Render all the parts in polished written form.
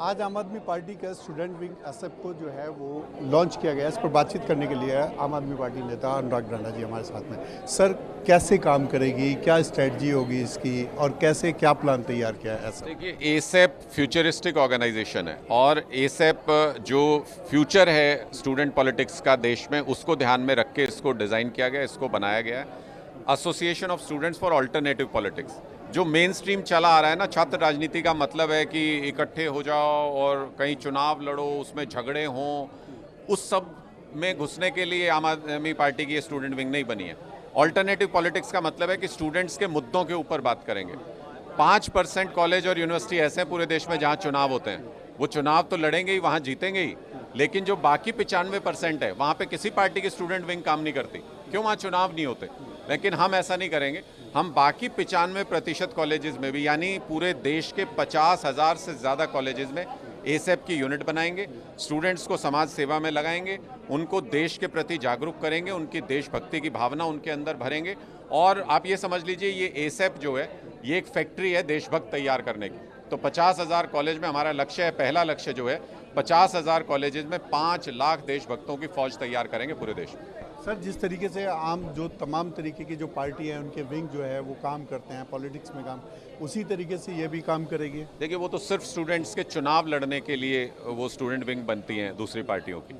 आज आम आदमी पार्टी का स्टूडेंट विंग एसएफ को जो है वो लॉन्च किया गया है। इस पर बातचीत करने के लिए आम आदमी पार्टी नेता अनुराग ढांडा जी हमारे साथ में। सर, कैसे काम करेगी, क्या स्ट्रेटजी होगी इसकी और कैसे क्या प्लान तैयार किया है ऐसा? देखिए, एसेप फ्यूचरिस्टिक ऑर्गेनाइजेशन है और एसेप जो फ्यूचर है स्टूडेंट पॉलिटिक्स का देश में, उसको ध्यान में रख के इसको डिज़ाइन किया गया, इसको बनाया गया है। Association of students for alternative politics जो मेन स्ट्रीम चला आ रहा है ना, छात्र राजनीति का मतलब है कि इकट्ठे हो जाओ और कहीं चुनाव लड़ो, उसमें झगड़े हों, उस सब में घुसने के लिए आम आदमी पार्टी की ये स्टूडेंट विंग नहीं बनी है। अल्टरनेटिव पॉलिटिक्स का मतलब है कि स्टूडेंट्स के मुद्दों के ऊपर बात करेंगे। 5% कॉलेज और यूनिवर्सिटी ऐसे हैं पूरे देश में जहां चुनाव होते हैं, वो चुनाव तो लड़ेंगे ही, वहां जीतेंगे ही, लेकिन जो बाकी 95% है वहां पे किसी पार्टी की स्टूडेंट विंग काम नहीं करती। क्यों? वहां चुनाव नहीं होते। लेकिन हम ऐसा नहीं करेंगे। हम बाकी 95% कॉलेजेस में भी, यानी पूरे देश के 50,000 से ज़्यादा कॉलेजेस में एसेप की यूनिट बनाएंगे, स्टूडेंट्स को समाज सेवा में लगाएंगे, उनको देश के प्रति जागरूक करेंगे, उनकी देशभक्ति की भावना उनके अंदर भरेंगे। और आप ये समझ लीजिए, ये एसेप जो है ये एक फैक्ट्री है देशभक्त तैयार करने की। तो 50,000 कॉलेज में हमारा लक्ष्य है, पहला लक्ष्य जो है 50,000 कॉलेजेस में 5 लाख देशभक्तों की फौज तैयार करेंगे पूरे देश में। सर, जिस तरीके से जो तमाम तरीके की जो पार्टी है उनके विंग जो है वो काम करते हैं पॉलिटिक्स में काम, उसी तरीके से ये भी काम करेगी। देखिए, वो तो सिर्फ स्टूडेंट्स के चुनाव लड़ने के लिए वो स्टूडेंट विंग बनती हैं दूसरी पार्टियों की।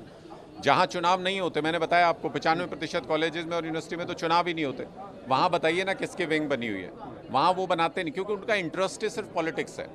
जहां चुनाव नहीं होते, मैंने बताया आपको 95% कॉलेजेस में और यूनिवर्सिटी में तो चुनाव ही नहीं होते, वहां बताइए ना किसकी विंग बनी हुई है। वहां वो बनाते नहीं, क्योंकि उनका इंटरेस्ट ही सिर्फ पॉलिटिक्स है।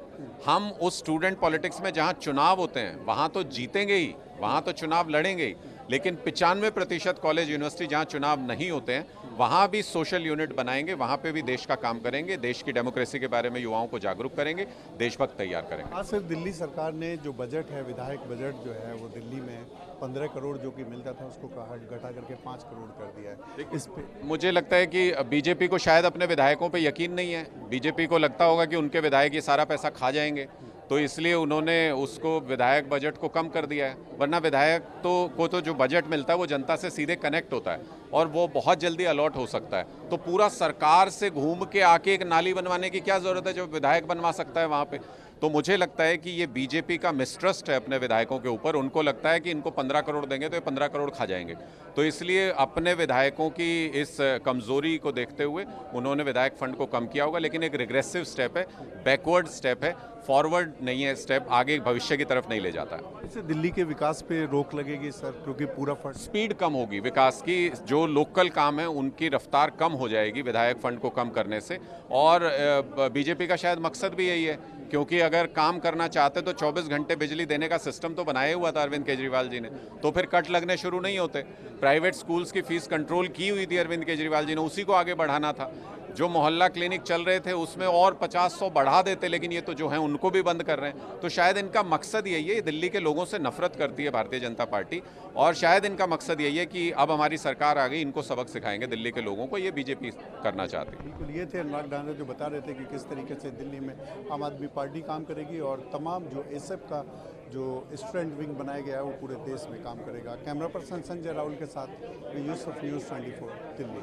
हम उस स्टूडेंट पॉलिटिक्स में जहां चुनाव होते हैं वहां तो जीतेंगे ही, वहां तो चुनाव लड़ेंगे ही, लेकिन 95% कॉलेज यूनिवर्सिटी जहां चुनाव नहीं होते हैं वहां भी सोशल यूनिट बनाएंगे, वहां पे भी देश का काम करेंगे, देश की डेमोक्रेसी के बारे में युवाओं को जागरूक करेंगे, देशभक्त तैयार करेंगे। हाँ सर, दिल्ली सरकार ने जो बजट है, विधायक बजट जो है वो दिल्ली में 15 करोड़ जो कि मिलता था उसको घटा करके 5 करोड़ कर दिया है। इस पे मुझे लगता है कि बीजेपी को शायद अपने विधायकों पे यकीन नहीं है। बीजेपी को लगता होगा कि उनके विधायक ये सारा पैसा खा जाएंगे, तो इसलिए उन्होंने उसको विधायक बजट को कम कर दिया है। वरना विधायक को तो जो बजट मिलता है वो जनता से सीधे कनेक्ट होता है और वो बहुत जल्दी अलॉट हो सकता है। तो पूरा सरकार से घूम के आके एक नाली बनवाने की क्या ज़रूरत है जो विधायक बनवा सकता है वहाँ पे। तो मुझे लगता है कि ये बीजेपी का मिसट्रस्ट है अपने विधायकों के ऊपर। उनको लगता है कि इनको 15 करोड़ देंगे तो ये 15 करोड़ खा जाएंगे। तो इसलिए अपने विधायकों की इस कमज़ोरी को देखते हुए उन्होंने विधायक फंड को कम किया होगा। लेकिन एक रिग्रेसिव स्टेप है, बैकवर्ड स्टेप है, फॉरवर्ड नहीं है स्टेप, आगे भविष्य की तरफ नहीं ले जाता है। इससे दिल्ली के विकास पे रोक लगेगी सर, क्योंकि पूरा फंड स्पीड कम होगी विकास की, जो लोकल काम है उनकी रफ्तार कम हो जाएगी विधायक फंड को कम करने से। और बीजेपी का शायद मकसद भी यही है, क्योंकि अगर काम करना चाहते तो 24 घंटे बिजली देने का सिस्टम तो बनाया हुआ था अरविंद केजरीवाल जी ने, तो फिर कट लगने शुरू नहीं होते। प्राइवेट स्कूल्स की फीस कंट्रोल की हुई थी अरविंद केजरीवाल जी ने, उसी को आगे बढ़ाना था। जो मोहल्ला क्लिनिक चल रहे थे उसमें और 50-100 बढ़ा देते, लेकिन ये तो जो है उनको भी बंद कर रहे हैं। तो शायद इनका मकसद यही है, दिल्ली के लोगों से नफरत करती है भारतीय जनता पार्टी, और शायद इनका मकसद यही है कि अब हमारी सरकार आ गई, इनको सबक सिखाएंगे दिल्ली के लोगों को। ये बीजेपी करना चाहती है। बिल्कुल, ये थे अनुराग ढांडा जो बता रहे थे कि किस तरीके से दिल्ली में आम आदमी पार्टी काम करेगी और तमाम जो एसएफ का जो स्टूडेंट विंग बनाया गया है वो पूरे देश में काम करेगा। कैमरा पर्सन संजय राहुल के साथ यूसुफ, न्यूज़ 24 दिल्ली।